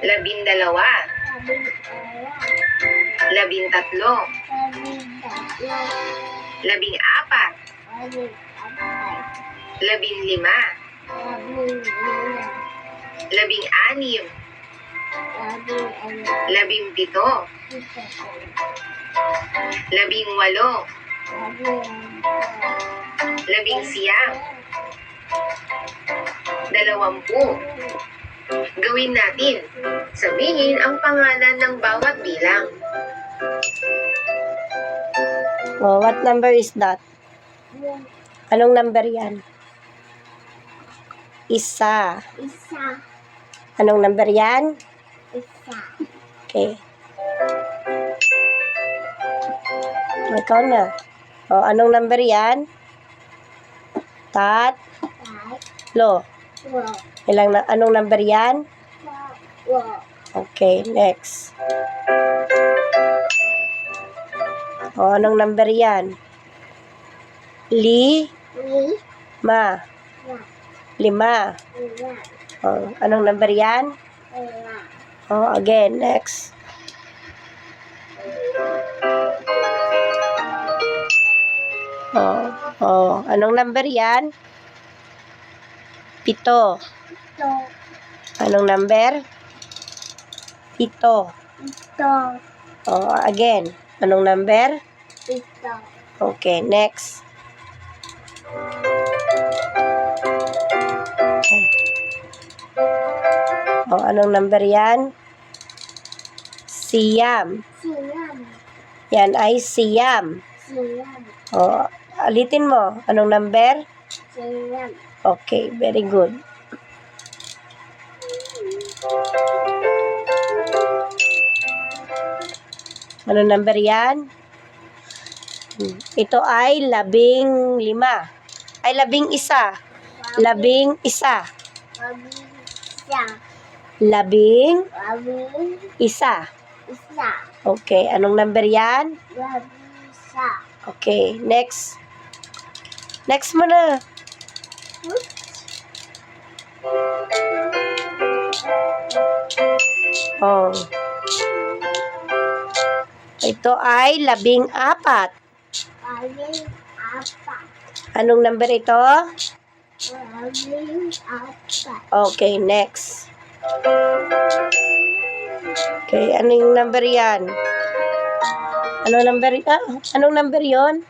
Labindalawa. Labintatlo. Labing-apat. Labinlima. Labing-anim. Labimpito. Labing-walo. Labing-siyam. 20. Gawin natin. Sabihin ang pangalan ng bawat bilang. Oh, what number is that? Anong number yan? Isa. Anong number yan? Okay. Ikaw na. Oh, anong number yan? Tatlo. Anong number yan? Okay, next. Oh, anong number yan? Lima. Oh, anong number yan? Oh, again, next. Oh, anong number yan? 7. Anong number? 7. Oh, again. Anong number? Okay, next. Okay. Oh, anong number yan? Siyam. Yan ay siyam. Oh, alitin mo. Anong number? Okay, very good. Ano number yan? Ito ay 15. Ay 11. 11. 11. Okay, anong number yan? Okay, next. Next mo na. Oh. Ito ay 14. Anong number ito? Okay, next. Okay, anong number yan? Anong number yon?